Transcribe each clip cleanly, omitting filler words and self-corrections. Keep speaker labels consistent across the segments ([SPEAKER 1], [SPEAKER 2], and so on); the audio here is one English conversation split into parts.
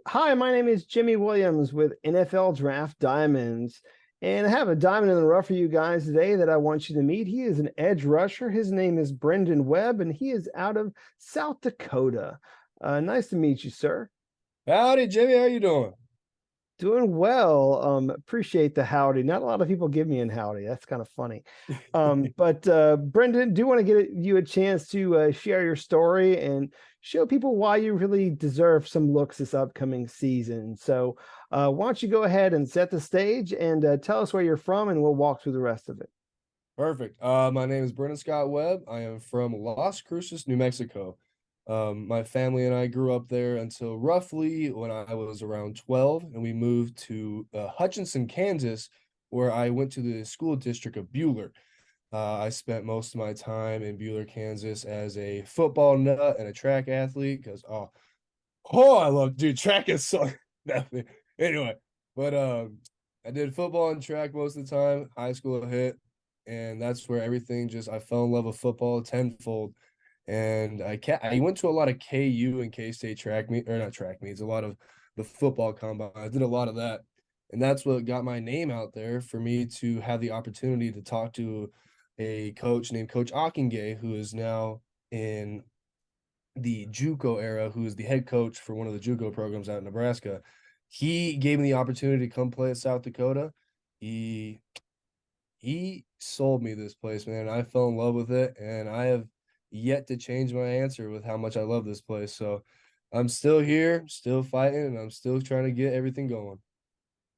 [SPEAKER 1] Hi, my name is Jimmy Williams with NFL Draft Diamonds, and I have a diamond in the rough for you guys today that I want you to meet. He is an edge rusher. His name is Brendan Webb, and he is out of South Dakota. Nice to meet you, sir.
[SPEAKER 2] Howdy, Jimmy. How you doing?
[SPEAKER 1] Doing well. Appreciate the howdy. Not a lot of people give me an howdy. That's kind of funny. But Brendan, do want to get you a chance to share your story and show people why you really deserve some looks this upcoming season. So why don't you go ahead and set the stage and tell us where you're from, and we'll walk through the rest of it.
[SPEAKER 2] Perfect. My name is Brendan Scott Webb. I am from Las Cruces, New Mexico. My family and I grew up there until roughly when I was around 12, and we moved to Hutchinson, Kansas, where I went to the school district of Buhler. I spent most of my time in Buhler, Kansas as a football nut and a track athlete because I love dude track is so nothing. Anyway, but I did football and track most of the time. High school hit, and that's where everything just I fell in love with football tenfold. And I went to a lot of KU and K State track meet or not track meets, a lot of the football combine. I did a lot of that, and that's what got my name out there for me to have the opportunity to talk to a coach named Coach Akingay, who is now in the JUCO era, who is the head coach for one of the JUCO programs out in Nebraska. He gave me the opportunity to come play at South Dakota. He he sold me this place, man. I fell in love with it, and I have yet to change my answer with how much I love this place. So I'm still here, still fighting, and I'm still trying to get everything going.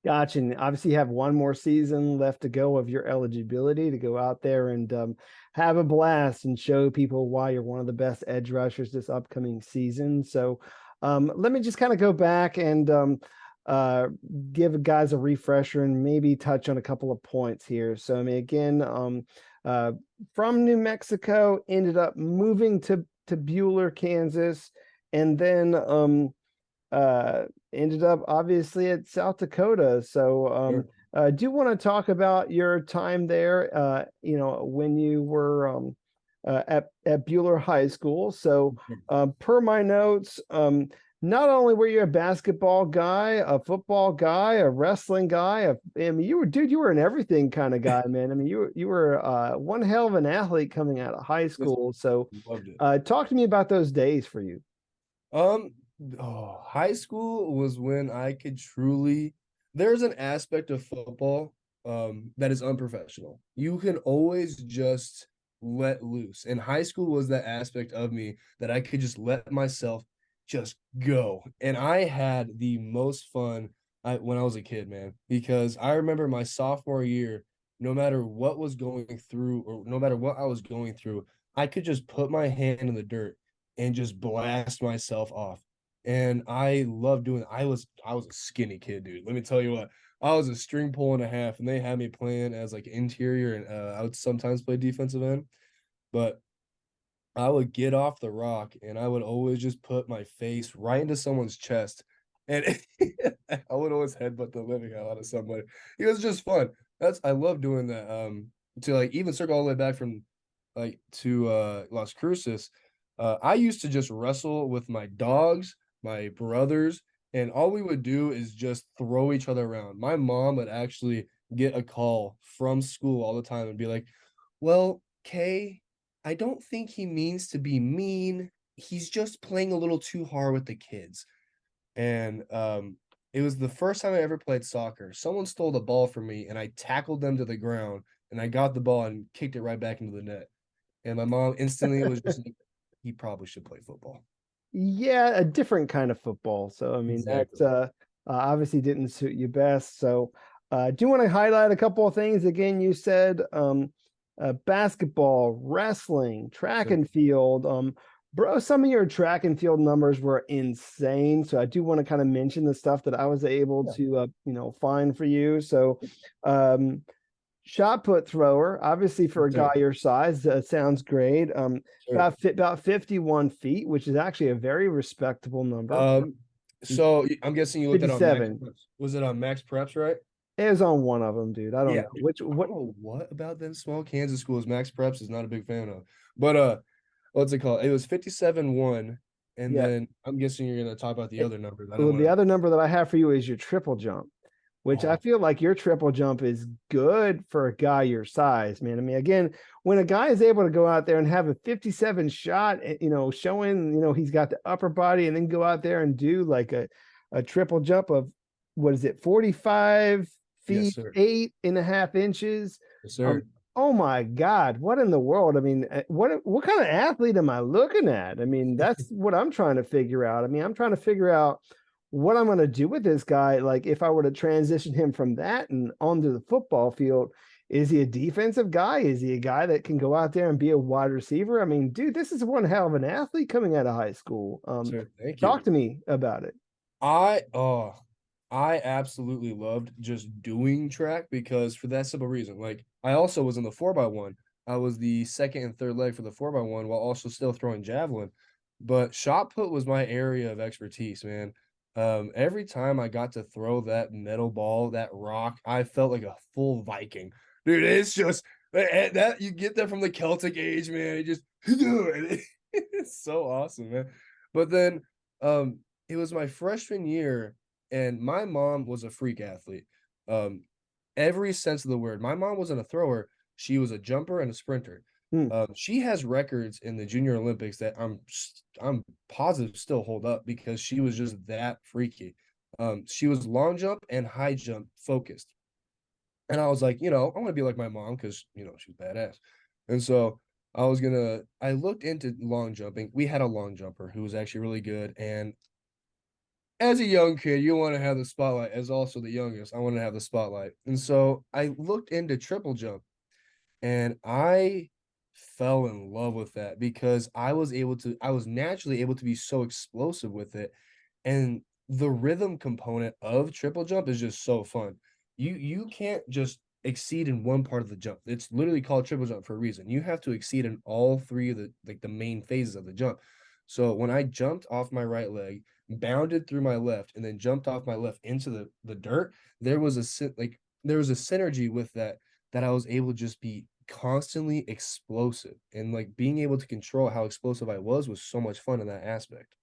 [SPEAKER 1] Gotcha. And obviously, you have one more season left to go of your eligibility to go out there and have a blast and show people why you're one of the best edge rushers this upcoming season. So, let me just kind of go back and uh, give guys a refresher and maybe touch on a couple of points here. So, I mean, again, uh, from New Mexico, ended up moving to Buhler, Kansas, and then ended up obviously at South Dakota. So
[SPEAKER 2] Sure.
[SPEAKER 1] do want to talk about your time there, when you were at Buhler High School. So per my notes, not only were you a basketball guy, a football guy, a wrestling guy, I mean, you were an everything kind of guy, man. I mean, you were one hell of an athlete coming out of high
[SPEAKER 2] Yes,
[SPEAKER 1] school. So
[SPEAKER 2] loved it.
[SPEAKER 1] talk to me about those days for you.
[SPEAKER 2] Um, High school was when I could truly. There's an aspect of football that is unprofessional. You can always just let loose, and high school was that aspect of me that I could just let myself just go, and I had the most fun when I was a kid, man. Because I remember my sophomore year, no matter what was going through, or no matter what I was going through, I could just put my hand in the dirt and just blast myself off. And I love doing it. I was a skinny kid, dude. Let me tell you what. I was a string pull and a half, and they had me playing as like interior, and I would sometimes play defensive end. But I would get off the rock, and I would always just put my face right into someone's chest, and I would always headbutt the living hell out of somebody. It was just fun. I love doing that. To like even circle all the way back from like to Las Cruces. I used to just wrestle with my dogs, my brothers, and all we would do is just throw each other around. My mom would actually get a call from school all the time and be like, "Well, Kay, I don't think he means to be mean. He's just playing a little too hard with the kids." And it was the first time I ever played soccer. Someone stole the ball from me, and I tackled them to the ground, and I got the ball and kicked it right back into the net. And my mom instantly was just like, he probably should play football.
[SPEAKER 1] Yeah, a different kind of football. So I mean that
[SPEAKER 2] Exactly.
[SPEAKER 1] obviously didn't suit you best. So do you want to highlight a couple of things? Again, you said basketball, wrestling, track
[SPEAKER 2] Sure.
[SPEAKER 1] and field. Bro, some of your track and field numbers were insane. So I do want to kind of mention the stuff that I was able
[SPEAKER 2] Yeah.
[SPEAKER 1] to find for you. So um shot put thrower, obviously for
[SPEAKER 2] Yes,
[SPEAKER 1] a guy
[SPEAKER 2] sir.
[SPEAKER 1] your size, sounds great.
[SPEAKER 2] Sure.
[SPEAKER 1] About 51 feet, which is actually a very respectable number.
[SPEAKER 2] Um, so I'm guessing you looked at on Max
[SPEAKER 1] 57.
[SPEAKER 2] Preps. Was it on Max Preps, right?
[SPEAKER 1] It was on one of them, dude. I don't
[SPEAKER 2] Yeah.
[SPEAKER 1] know which
[SPEAKER 2] I don't
[SPEAKER 1] what.
[SPEAKER 2] know what about them small Kansas schools Max Preps is not a big fan of. But what's it called? It was 57-1, And
[SPEAKER 1] Yeah.
[SPEAKER 2] then I'm guessing you're going to talk about the
[SPEAKER 1] It,
[SPEAKER 2] other number that I
[SPEAKER 1] well,
[SPEAKER 2] want
[SPEAKER 1] the
[SPEAKER 2] to.
[SPEAKER 1] other number that I have for you is your triple jump, which I
[SPEAKER 2] Oh,
[SPEAKER 1] feel like your triple jump is good for a guy your size, man. I mean, again, when a guy is able to go out there and have a 57 shot, showing, he's got the upper body and then go out there and do like a triple jump of what is it, 45
[SPEAKER 2] yes,
[SPEAKER 1] feet,
[SPEAKER 2] sir.
[SPEAKER 1] 8.5 inches.
[SPEAKER 2] Yes,
[SPEAKER 1] Um,
[SPEAKER 2] sir.
[SPEAKER 1] oh my God, what in the world? I mean, what kind of athlete am I looking at? I mean, that's what I'm trying to figure out. I mean, I'm trying to figure out what I'm going to do with this guy. Like, if I were to transition him from that and onto the football field, is he a defensive guy? Is he a guy that can go out there and be a wide receiver? I mean, dude, this is one hell of an athlete coming out of high school.
[SPEAKER 2] Sir, thank you.
[SPEAKER 1] Talk to me about it.
[SPEAKER 2] I oh I absolutely loved just doing track because for that simple reason. Like I also was in the 4x1. I was the second and third leg for the 4x1 while also still throwing javelin. But shot put was my area of expertise, man. Every time I got to throw that metal ball, that rock, I felt like a full Viking. Dude, it's just that you get that from the Celtic age, man. It just it's so awesome, man. But then it was my freshman year, and my mom was a freak athlete. Um, every sense of the word. My mom wasn't a thrower; she was a jumper and a sprinter.
[SPEAKER 1] Hmm.
[SPEAKER 2] She has records in the Junior Olympics that I'm positive still hold up because she was just that freaky. She was long jump and high jump focused, and I was like, I want to be like my mom because she's badass, and so I looked into long jumping. We had a long jumper who was actually really good, and as a young kid, you want to have the spotlight. As also the youngest, I want to have the spotlight. And so I looked into triple jump and I fell in love with that because I was naturally able to be so explosive with it. And the rhythm component of triple jump is just so fun. You can't just exceed in one part of the jump. It's literally called triple jump for a reason. You have to exceed in all three of the main phases of the jump. So when I jumped off my right leg, bounded through my left, and then jumped off my left into the dirt, there was there was a synergy with that I was able to just be constantly explosive and like being able to control how explosive I was so much fun in that aspect.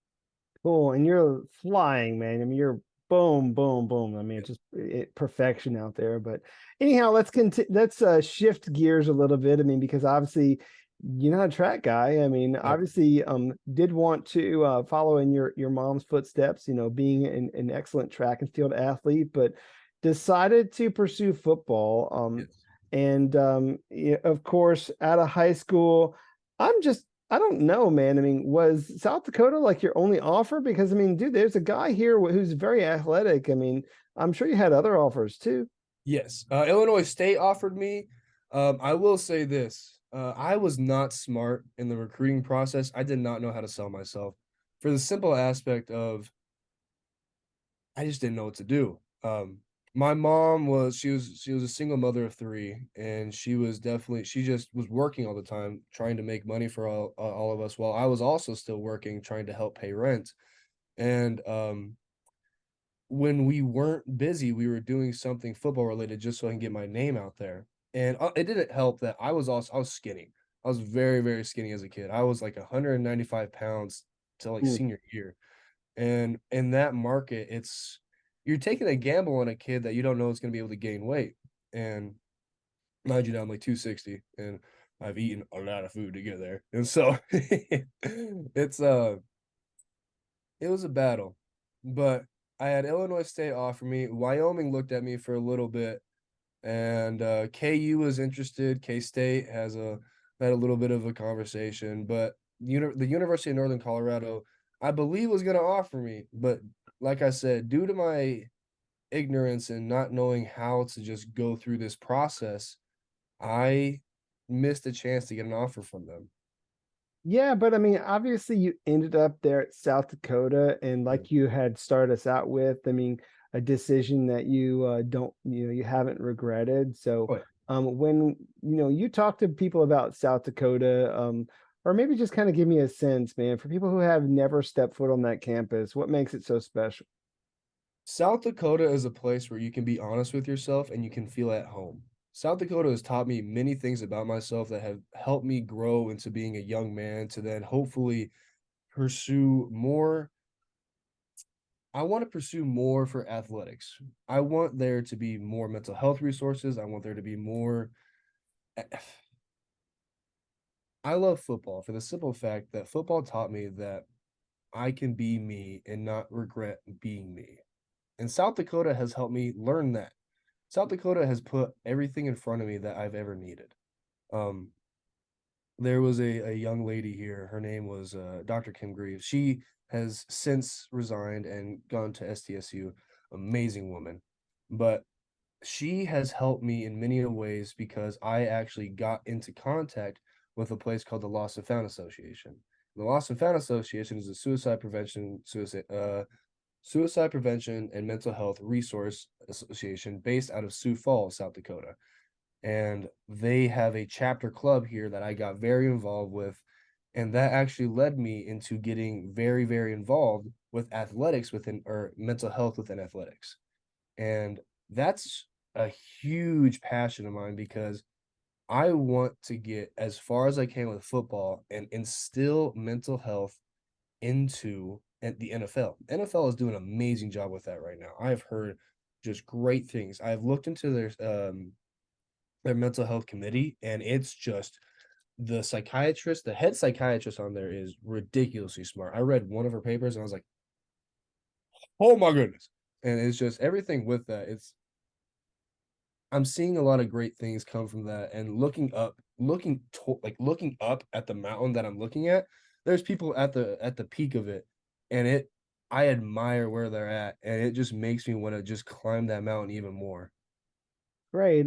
[SPEAKER 1] Cool. And you're flying, man. I mean, you're boom, boom, boom. I mean,
[SPEAKER 2] Yeah.
[SPEAKER 1] it's just perfection out there. But anyhow, let's shift gears a little bit. I mean, because obviously you're not a track guy. I mean,
[SPEAKER 2] Yep.
[SPEAKER 1] obviously, did want to follow in your mom's footsteps, being an excellent track and field athlete, but decided to pursue football.
[SPEAKER 2] Yes.
[SPEAKER 1] And of course, out of high school, I don't know, man. I mean, was South Dakota like your only offer? Because I mean, dude, there's a guy here who's very athletic. I mean, I'm sure you had other offers too.
[SPEAKER 2] Yes. Illinois State offered me. I will say this. I was not smart in the recruiting process. I did not know how to sell myself for the simple aspect of I just didn't know what to do. My mom was she was a single mother of three, and she just was working all the time, trying to make money for all of us, while I was also still working, trying to help pay rent. And when we weren't busy, we were doing something football related just so I can get my name out there. And it didn't help that I was skinny. I was very, very skinny as a kid. I was like 195 pounds to like
[SPEAKER 1] Mm.
[SPEAKER 2] senior year. And in that market, you're taking a gamble on a kid that you don't know is going to be able to gain weight. And mind you, now I'm like 260 and I've eaten a lot of food to get there. And so it's it was a battle. But I had Illinois State offer me. Wyoming looked at me for a little bit, and KU was interested. K State had a little bit of a conversation, but the University of Northern Colorado, I believe, was going to offer me, but like I said, due to my ignorance and not knowing how to just go through this process, I missed a chance to get an offer from them.
[SPEAKER 1] Yeah, but I mean, obviously you ended up there at South Dakota, and
[SPEAKER 2] Yeah.
[SPEAKER 1] like you had started us out with, I mean, a decision that you you haven't regretted. So,
[SPEAKER 2] Oh, yeah.
[SPEAKER 1] when you talk to people about South Dakota, or maybe just kind of give me a sense, man, for people who have never stepped foot on that campus, what makes it so special?
[SPEAKER 2] South Dakota is a place where you can be honest with yourself and you can feel at home. South Dakota has taught me many things about myself that have helped me grow into being a young man to then hopefully pursue more. I want to pursue more for athletics. I want there to be more mental health resources. I want there to be more. I love football for the simple fact that football taught me that I can be me and not regret being me. And South Dakota has helped me learn that. South Dakota has put everything in front of me that I've ever needed. Um, there was a young lady here. Her name was Dr. Kim Greaves. She has since resigned and gone to STSU. Amazing woman. But she has helped me in many ways because I actually got into contact with a place called the Lost and Found Association. The Lost and Found Association is a suicide prevention and mental health resource association based out of Sioux Falls, South Dakota. And they have a chapter club here that I got very involved with. And that actually led me into getting very, very involved with athletics within or mental health within athletics. And that's a huge passion of mine because I want to get as far as I can with football and instill mental health into the NFL. NFL is doing an amazing job with that right now. I've heard just great things. I've looked into their mental health committee, and it's just the head psychiatrist on there is ridiculously smart. I read one of her papers and I was like, oh my goodness. And it's just everything with that. I'm seeing a lot of great things come from that, and looking up at the mountain that I'm looking at. There's people at the peak of it, and I admire where they're at, and it just makes me want to just climb that mountain even more.
[SPEAKER 1] Great.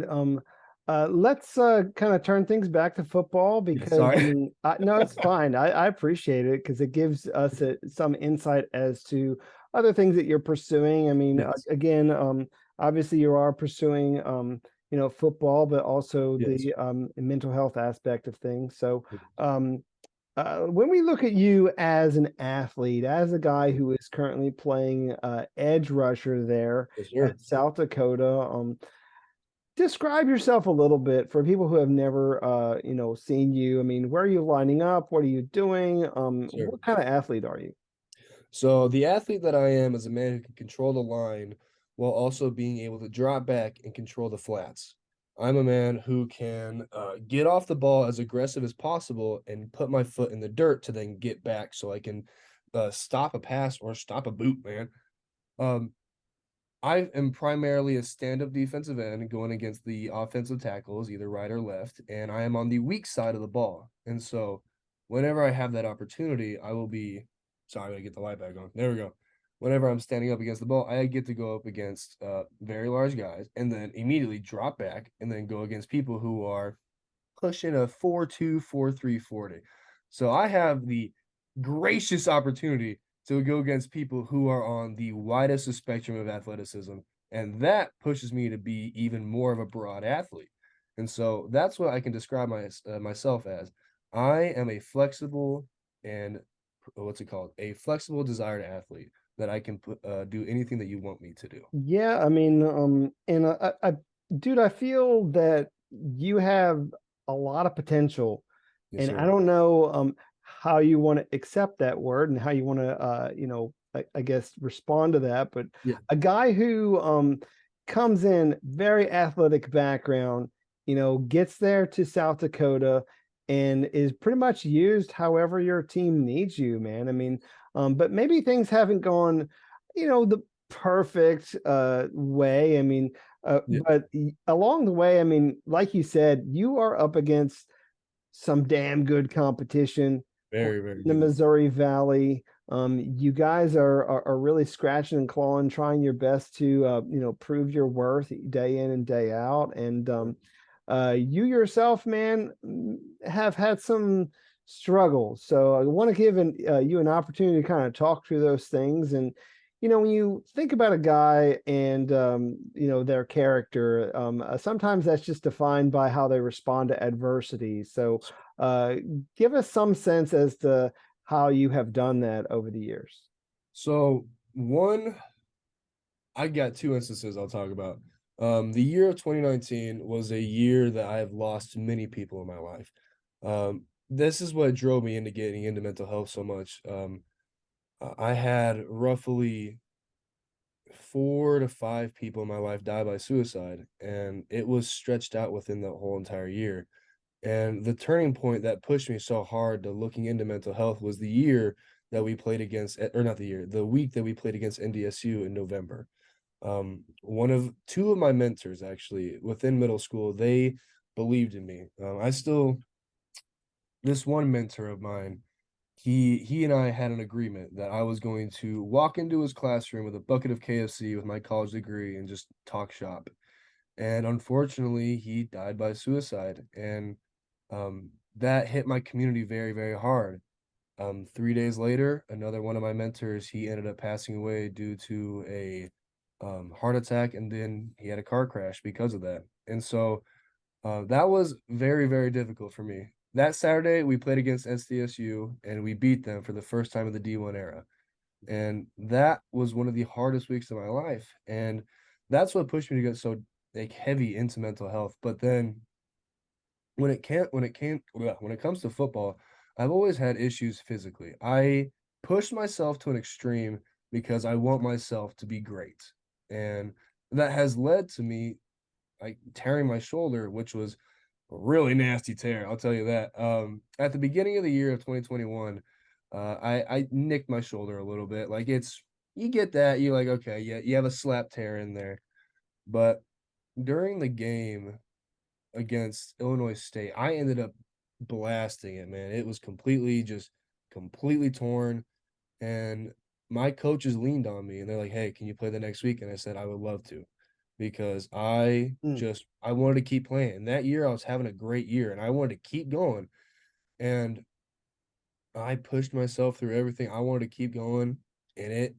[SPEAKER 1] Let's kind of turn things back to football because I
[SPEAKER 2] Sorry.
[SPEAKER 1] mean, no, it's fine. I appreciate it because it gives us some insight as to other things that you're pursuing. I mean,
[SPEAKER 2] Yes.
[SPEAKER 1] again, obviously you are pursuing, football, but also
[SPEAKER 2] Yes.
[SPEAKER 1] the mental health aspect of things. So, when we look at you as an athlete, as a guy who is currently playing edge rusher there
[SPEAKER 2] Yes,
[SPEAKER 1] at
[SPEAKER 2] sir.
[SPEAKER 1] South Dakota, describe yourself a little bit for people who have never seen you. I mean, where are you lining up? What are you doing?
[SPEAKER 2] Sure.
[SPEAKER 1] What kind of athlete are you?
[SPEAKER 2] So the athlete that I am is a man who can control the line while also being able to drop back and control the flats. I'm a man who can get off the ball as aggressive as possible and put my foot in the dirt to then get back so I can stop a pass or stop a boot, man. Um, I am primarily a stand-up defensive end going against the offensive tackles, either right or left, and I am on the weak side of the ball. And so whenever I have that opportunity, I will be sorry, I gotta get the light back on. There we go. Whenever I'm standing up against the ball, I get to go up against very large guys and then immediately drop back and then go against people who are pushing a 4.2, 4.3 40. So I have the gracious opportunity to go against people who are on the widest spectrum of athleticism. And that pushes me to be even more of a broad athlete. And so that's what I can describe myself as. I am a flexible and what's it called? A flexible, desired athlete that I can do anything that you want me to do.
[SPEAKER 1] Yeah, I mean, and dude, I feel that you have a lot of potential,
[SPEAKER 2] Yes,
[SPEAKER 1] and I
[SPEAKER 2] sir.
[SPEAKER 1] don't know how you want to accept that word and how you want to I guess respond to that. But
[SPEAKER 2] Yeah.
[SPEAKER 1] a guy who comes in very athletic background, gets there to South Dakota and is pretty much used however your team needs you, man. I mean, but maybe things haven't gone, the perfect way. I mean,
[SPEAKER 2] Yeah.
[SPEAKER 1] but along the way, I mean, like you said, you are up against some damn good competition
[SPEAKER 2] Very, very
[SPEAKER 1] in the
[SPEAKER 2] good.
[SPEAKER 1] Missouri Valley. You guys are really scratching and clawing, trying your best to prove your worth day in and day out. And you yourself, man, have had some struggles. So I want to give you an opportunity to kind of talk through those things. And when you think about a guy and their character, sometimes that's just defined by how they respond to adversity. So uh, give us some sense as to how you have done that over the years.
[SPEAKER 2] So one I got two instances I'll talk about. The year of 2019 was a year that I have lost many people in my life. this is what drove me into getting into mental health so much. I had roughly 4 to 5 people in my life die by suicide, and it was stretched out within the whole entire year. And the turning point that pushed me so hard to looking into mental health was the year that we played against, or not the year, the week that we played against NDSU in November. One of two of my mentors actually within middle school, they believed in me. I still, this one mentor of mine, he and I had an agreement that I was going to walk into his classroom with a bucket of KFC with my college degree and just talk shop. And unfortunately, he died by suicide, and that hit my community very, very hard. 3 days later, another one of my mentors, he ended up passing away due to a heart attack, and then he had a car crash because of that. And so that was very, very difficult for me. That Saturday, we played against SDSU and we beat them for the first time in the D1 era. And that was one of the hardest weeks of my life. And that's what pushed me to get so like heavy into mental health. But then when it comes to football, I've always had issues physically. I pushed myself to an extreme because I want myself to be great. And that has led to me like tearing my shoulder, which was a really nasty tear. I'll tell you that. At the beginning of the year of 2021, I nicked my shoulder a little bit. Like it's you get that you're like okay, yeah, you have a slap tear in there, but during the game against Illinois State, I ended up blasting it, man. It was completely torn, and my coaches leaned on me and they're like, "Hey, can you play the next week?" And I said, "I would love to." Because
[SPEAKER 1] Mm,
[SPEAKER 2] I wanted to keep playing. And that year I was having a great year and I wanted to keep going. And I pushed myself through everything. I wanted to keep going. And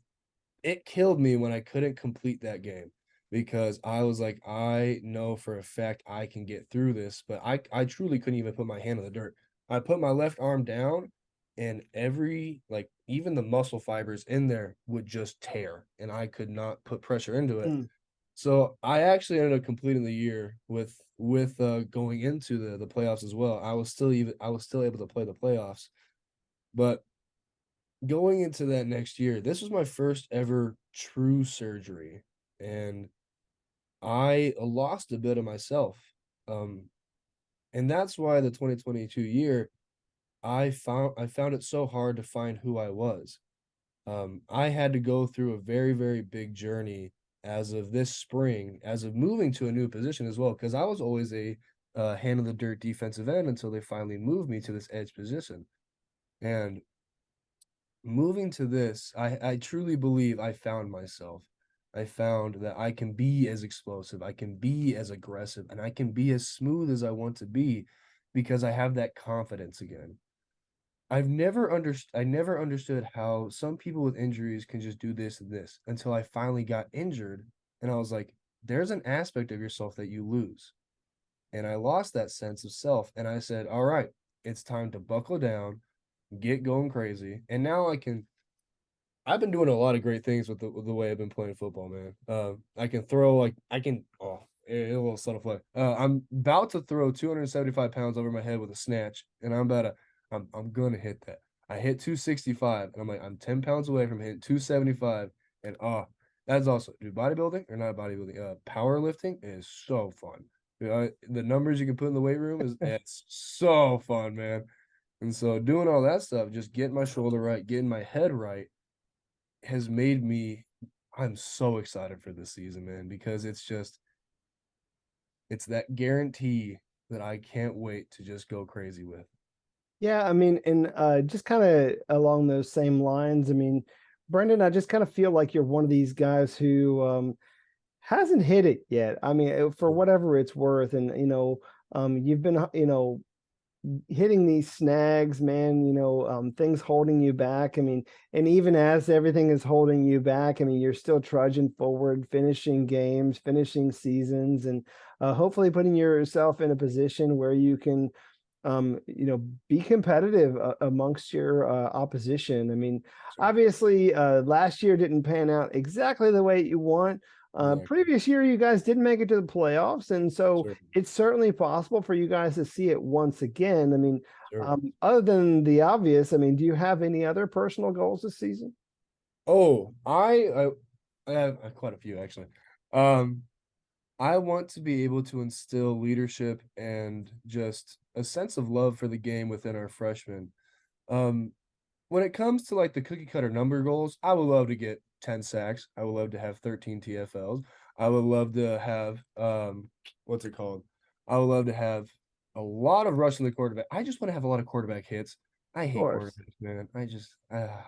[SPEAKER 2] it killed me when I couldn't complete that game because I was like, I know for a fact I can get through this, but I truly couldn't even put my hand on the dirt. I put my left arm down and every like even the muscle fibers in there would just tear and I could not put pressure into it.
[SPEAKER 1] mm.
[SPEAKER 2] So I actually ended up completing the year with going into the playoffs as well. I was still able to play the playoffs, but going into that next year, this was my first ever true surgery, and I lost a bit of myself. Um, and that's why the 2022 year I found it so hard to find who I was. I had to go through a very, very big journey as of this spring, as of moving to a new position as well, because I was always a hand of the dirt defensive end until they finally moved me to this edge position. And moving to this, I truly believe I found myself. I found that I can be as explosive, I can be as aggressive, and I can be as smooth as I want to be because I have that confidence again. I never understood how some people with injuries can just do this and this until I finally got injured and I was like, there's an aspect of yourself that you lose. And I lost that sense of self and I said, all right, it's time to buckle down, get going crazy. And now I've been doing a lot of great things with the way I've been playing football, man. I can throw like I can a little subtle play. I'm about to throw 275 pounds over my head with a snatch, and I'm gonna hit that. I hit 265, and I'm like I'm 10 pounds away from hitting 275, and that's also dude bodybuilding or not bodybuilding. Powerlifting is so fun. The numbers you can put in the weight room is it's so fun, man. And so doing all that stuff, just getting my shoulder right, getting my head right has made me I'm so excited for this season, man, because it's that guarantee that I can't wait to just go crazy with.
[SPEAKER 1] Yeah, I mean, and just kind of along those same lines, I mean, Brendan, I just kind of feel like you're one of these guys who hasn't hit it yet. I mean, for whatever it's worth, and you've been, hitting these snags, man, things holding you back. I mean, and even as everything is holding you back, I mean, you're still trudging forward, finishing games, finishing seasons, and hopefully putting yourself in a position where you can be competitive amongst your opposition. I mean,
[SPEAKER 2] Sure.
[SPEAKER 1] obviously, last year didn't pan out exactly the way you want,
[SPEAKER 2] Exactly.
[SPEAKER 1] Previous year, you guys did make it to the playoffs, and so
[SPEAKER 2] Sure.
[SPEAKER 1] it's certainly possible for you guys to see it once again. I mean,
[SPEAKER 2] Sure.
[SPEAKER 1] other than the obvious, I mean, do you have any other personal goals this season?
[SPEAKER 2] Oh, I have quite a few actually. Um, I want to be able to instill leadership and just a sense of love for the game within our freshmen. Um, when it comes to like the cookie cutter number goals, I would love to get 10 sacks. I would love to have 13 TFLs. I would love to have what's it called? I would love to have a lot of rushing the quarterback. I just want to have a lot of quarterback hits. I
[SPEAKER 1] Of
[SPEAKER 2] hate
[SPEAKER 1] course.
[SPEAKER 2] quarterbacks, man.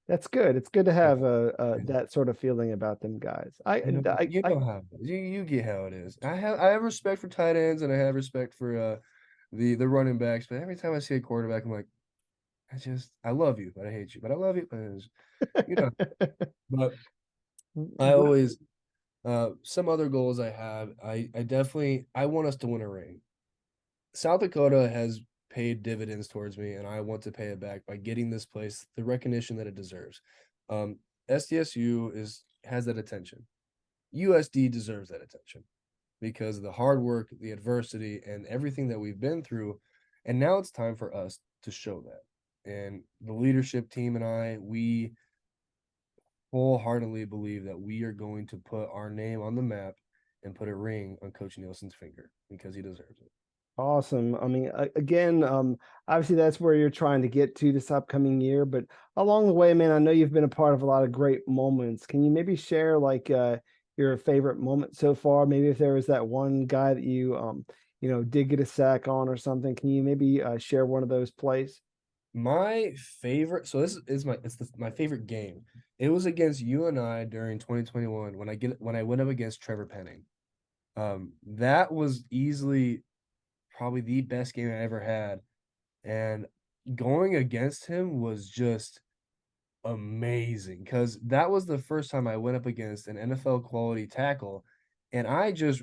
[SPEAKER 1] That's good. It's good to have
[SPEAKER 2] Yeah.
[SPEAKER 1] that sort of feeling about them guys. I,
[SPEAKER 2] You
[SPEAKER 1] I
[SPEAKER 2] know how it is. You get how it is. I have respect for tight ends and I have respect for the running backs, but every time I see a quarterback, I'm like, I love you, but I hate you. But I love you, but you know. But I
[SPEAKER 1] Well,
[SPEAKER 2] always some other goals I have. I definitely I want us to win a ring. South Dakota has paid dividends towards me, and I want to pay it back by getting this place the recognition that it deserves. SDSU has that attention. USD deserves that attention because of the hard work, the adversity, and everything that we've been through. And now it's time for us to show that. And the leadership team and we wholeheartedly believe that we are going to put our name on the map and put a ring on Coach Nielsen's finger because he deserves it.
[SPEAKER 1] awesome. I mean, again, obviously that's where you're trying to get to this upcoming year, but along the way, man, I know you've been a part of a lot of great moments. Can you maybe share like your favorite moment so far? Maybe if there was that one guy that you did get a sack on or something, can you maybe share one of those plays?
[SPEAKER 2] My favorite, so this is my favorite game. It was against you and I during 2021 when I went up against Trevor Penning. That was easily probably the best game I ever had, and going against him was just amazing because that was the first time I went up against an NFL quality tackle, and I just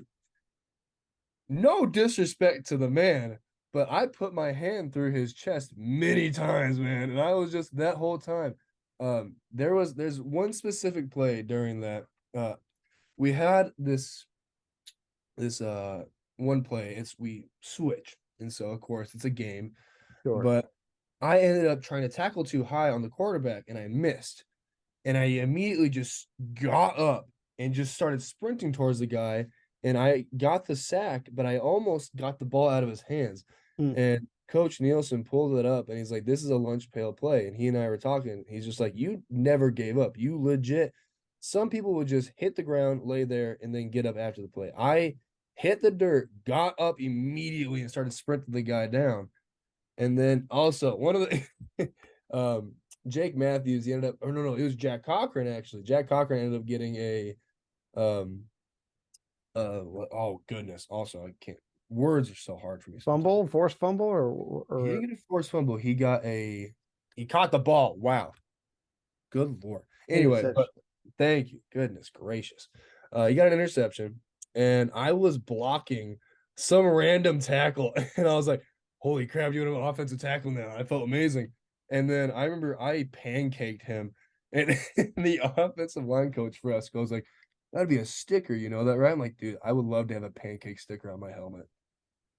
[SPEAKER 2] no disrespect to the man, but I put my hand through his chest many times, man, and I was just that whole time. There's one specific play during that. We had this one play. It's we switch, and so of course it's a game,
[SPEAKER 1] Sure.
[SPEAKER 2] but I ended up trying to tackle too high on the quarterback, and I missed. And I immediately just got up and just started sprinting towards the guy. And I got the sack, but I almost got the ball out of his hands.
[SPEAKER 1] Mm.
[SPEAKER 2] And Coach Nielsen pulled it up and he's like, "This is a lunch pail play." And he and I were talking. He's just like, "You never gave up. You legit." Some people would just hit the ground, lay there, and then get up after the play. I hit the dirt, got up immediately, and started sprinting the guy down. And then also one of the Jake Matthews, he ended up, or no, it was Jack Cochran actually. Jack Cochran ended up getting a um oh goodness. Also, I can't words are so hard for me sometimes.
[SPEAKER 1] Fumble, forced fumble,
[SPEAKER 2] He
[SPEAKER 1] or
[SPEAKER 2] didn't get a forced fumble. He caught the ball. Wow. Good Lord. Anyway, but
[SPEAKER 1] interception.
[SPEAKER 2] thank you. Goodness gracious. He got an interception, and I was blocking some random tackle, and I was like, "Holy crap, you have an offensive tackle now!" I felt amazing. And then I remember I pancaked him, and the offensive line coach for us goes like, "That'd be a sticker, you know that, right?" I'm like, "Dude, I would love to have a pancake sticker on my helmet."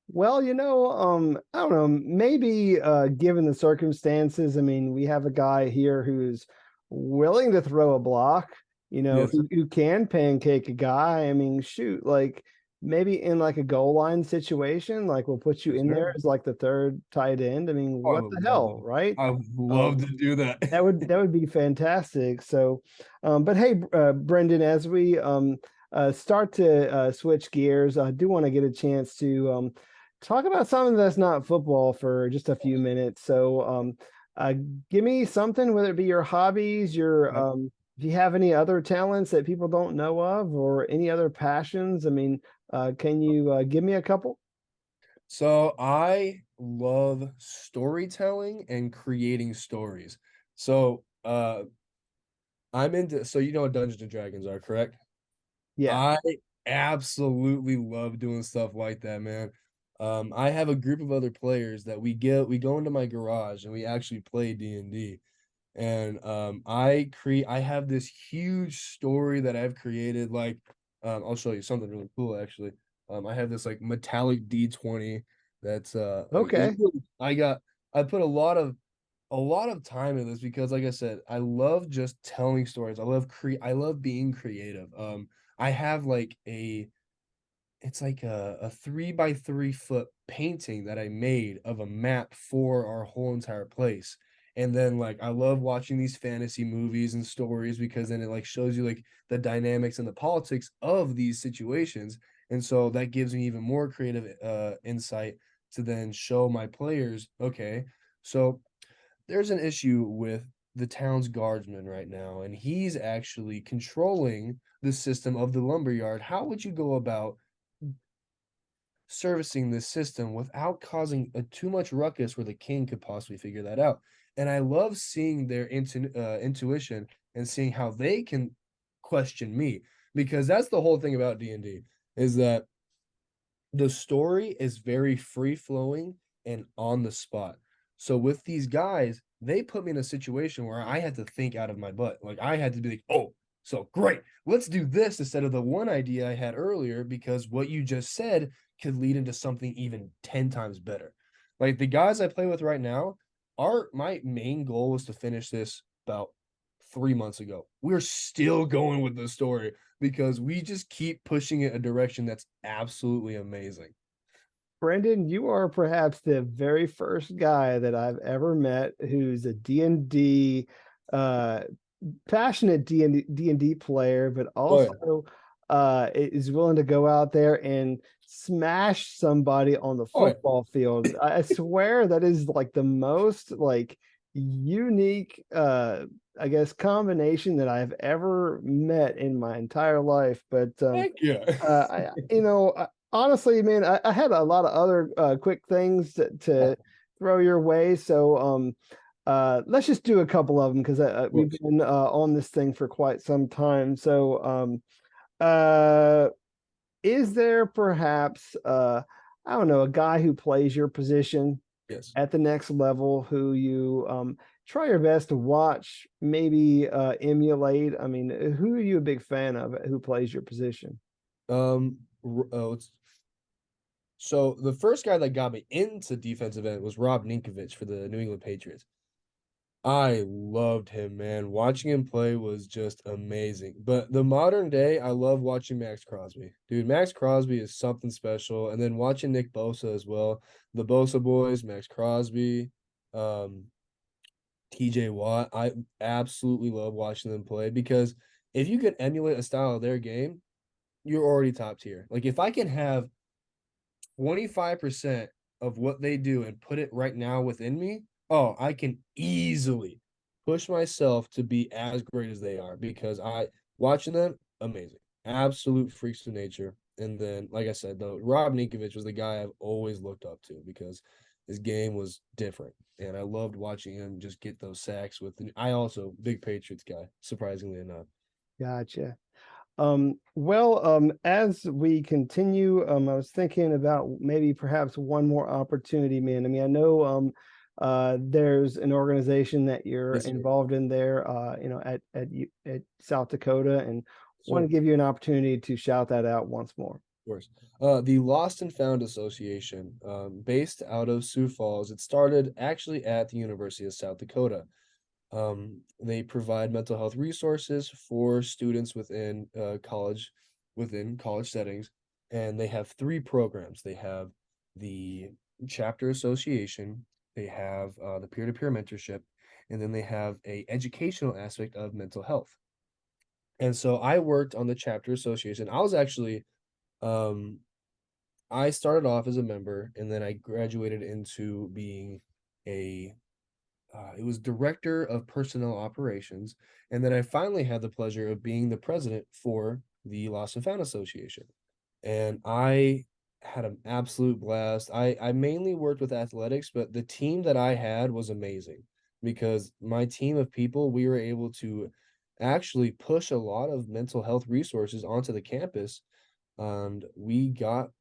[SPEAKER 1] Well, I don't know, maybe given the circumstances, I mean, we have a guy here who's willing to throw a block,
[SPEAKER 2] Yes,
[SPEAKER 1] who can pancake a guy. I mean, shoot, like maybe in like a goal line situation, like we'll put you
[SPEAKER 2] yes,
[SPEAKER 1] in there
[SPEAKER 2] sir.
[SPEAKER 1] as like the third tight end. I mean,
[SPEAKER 2] Oh, I
[SPEAKER 1] what
[SPEAKER 2] would
[SPEAKER 1] the
[SPEAKER 2] love
[SPEAKER 1] hell,
[SPEAKER 2] that.
[SPEAKER 1] right?
[SPEAKER 2] I would love to
[SPEAKER 1] Um,
[SPEAKER 2] do that.
[SPEAKER 1] that would be fantastic. So, but hey, Brendan, as we start to switch gears, I do want to get a chance to talk about something that's not football for just a few minutes. So, uh, give me something, whether it be your hobbies, your if you have any other talents that people don't know of, or any other passions. I mean, can you give me a couple?
[SPEAKER 2] So I love storytelling and creating stories. So I'm into so you know what Dungeons and Dragons are, correct?
[SPEAKER 1] Yeah,
[SPEAKER 2] I absolutely love doing stuff like that, man. I have a group of other players that we go into my garage and we actually play D&D. And I have this huge story that I've created. Like, I'll show you something really cool actually. I have this like metallic D20 that's
[SPEAKER 1] Okay.
[SPEAKER 2] I put a lot of time in this because like I said, I love just telling stories. I love being creative. I have like it's like a 3 by 3 foot painting that I made of a map for our whole entire place. And then like I love watching these fantasy movies and stories because then it like shows you like the dynamics and the politics of these situations. And so that gives me even more creative insight to then show my players, okay, so there's an issue with the town's guardsman right now, and he's actually controlling the system of the lumberyard. How would you go about servicing this system without causing too much ruckus where the king could possibly figure that out? And I love seeing their intuition and seeing how they can question me, because that's the whole thing about D&D is that the story is very free flowing and on the spot. So with these guys, they put me in a situation where I had to think out of my butt. Like I had to be like, oh, so great, let's do this instead of the one idea I had earlier, because what you just said could lead into something even 10 times better. Like the guys I play with right now, my main goal was to finish this about 3 months ago. We're still going with the story because we just keep pushing it a direction that's absolutely amazing.
[SPEAKER 1] Brendan, you are perhaps the very first guy that I've ever met who's a D&D uh passionate D&D player, but
[SPEAKER 2] Oh yeah.
[SPEAKER 1] also is willing to go out there and smash somebody on the
[SPEAKER 2] Oh yeah.
[SPEAKER 1] football field. I swear that is like the most like unique I guess combination that I've ever met in my entire life. But
[SPEAKER 2] Heck yeah.
[SPEAKER 1] honestly, man, I had a lot of other quick things to throw your way. So let's just do a couple of them because
[SPEAKER 2] Of
[SPEAKER 1] we've
[SPEAKER 2] course.
[SPEAKER 1] been on this thing for quite some time. So uh, is there perhaps I don't know, a guy who plays your position
[SPEAKER 2] Yes.
[SPEAKER 1] at the next level who you try your best to watch, maybe emulate? I mean, who are you a big fan of who plays your position?
[SPEAKER 2] So the first guy that got me into defensive end was Rob Ninkovich for the New England Patriots. I loved him, man. Watching him play was just amazing. But the modern day, I love watching Max Crosby. Dude, Max Crosby is something special. And then watching Nick Bosa as well. The Bosa boys, Max Crosby, um, TJ Watt. I absolutely love watching them play because if you can emulate a style of their game, you're already top tier. Like if I can have 25% of what they do and put it right now within me, oh, I can easily push myself to be as great as they are because I watching them, amazing. Absolute freaks of nature. And then, like I said, though, Rob Ninkovich was the guy I've always looked up to because his game was different. And I loved watching him just get those sacks with I also big Patriots guy, surprisingly enough.
[SPEAKER 1] Gotcha. As we continue, I was thinking about maybe perhaps one more opportunity, man. I mean, I know there's an organization that you're
[SPEAKER 2] Yes, sir. Of
[SPEAKER 1] involved in there, at South Dakota, and want to
[SPEAKER 2] course.
[SPEAKER 1] give you an opportunity to shout that out once more.
[SPEAKER 2] Course. The Lost and Found Association, based out of Sioux Falls, it started actually at the University of South Dakota. They provide mental health resources for students within college settings, and they have three programs. They have the chapter association, they have the peer-to-peer mentorship, and then they have a educational aspect of mental health. And so I worked on the chapter association. Um, I started off as a member, and then I graduated into being a it was director of personnel operations, and then I finally had the pleasure of being the president for the Lost and Found Association. And I had an absolute blast. I mainly worked with athletics, but the team that I had was amazing because my team of people, we were able to actually push a lot of mental health resources onto the campus, and we got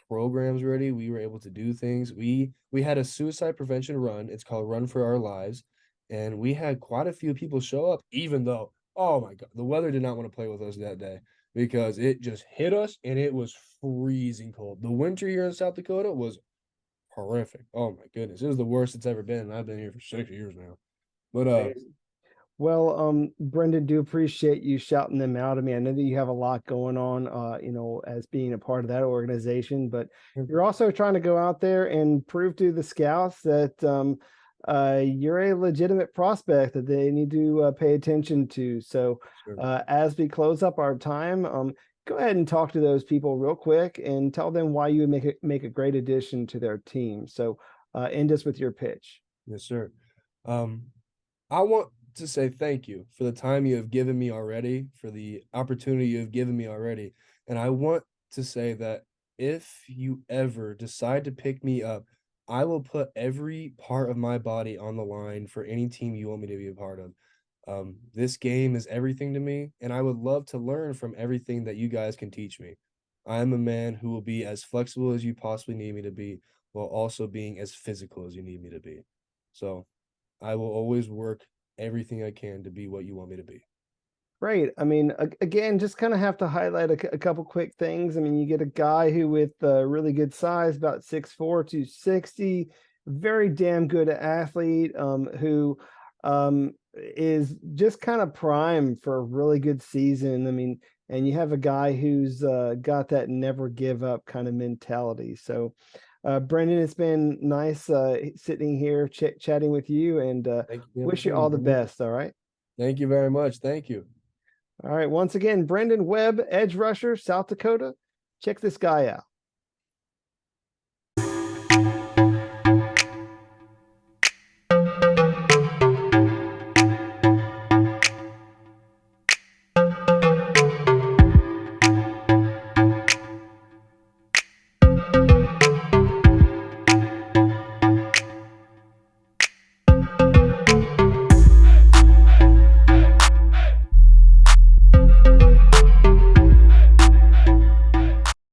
[SPEAKER 2] programs ready. We were able to do things. We had a suicide prevention run. It's called Run for Our Lives. and we had quite a few people show up, even though, oh my God, the weather did not want to play with us that day because it just hit us and it was freezing cold. The winter here in South Dakota was horrific. Oh my goodness. It was the worst it's ever been. And I've been here for 6 years now. But
[SPEAKER 1] Right. Well, Brendan, do appreciate you shouting them out. I mean, I know that you have a lot going on, as being a part of that organization, but you're also trying to go out there and prove to the scouts that you're a legitimate prospect that they need to pay attention to. So,
[SPEAKER 2] sure.
[SPEAKER 1] as we close up our time, go ahead and talk to those people real quick and tell them why you would make a great addition to their team. So, end us with your pitch.
[SPEAKER 2] Yes, sir. Um, I want to say thank you for the time you have given me already, for the opportunity you have given me already. And I want to say that if you ever decide to pick me up, I will put every part of my body on the line for any team you want me to be a part of. This game is everything to me, and I would love to learn from everything that you guys can teach me. I am a man who will be as flexible as you possibly need me to be, while also being as physical as you need me to be. So I will always work everything I can to be what you want me to be.
[SPEAKER 1] Right. I mean, again, just kind of have to highlight a couple quick things. I mean, you get a guy who with really good size, about 6'4", 260, very damn good athlete, who is just kind of prime for a really good season. I mean, and you have a guy who's got that never give up kind of mentality. So, Brendan, it's been nice sitting here chatting with you, and
[SPEAKER 2] Thank you for the
[SPEAKER 1] wish you
[SPEAKER 2] opportunity,
[SPEAKER 1] all the
[SPEAKER 2] Brendan.
[SPEAKER 1] best. All right.
[SPEAKER 2] Thank you very much. Thank you.
[SPEAKER 1] All right. Once again, Brendan Webb, edge rusher, South Dakota. Check this guy out.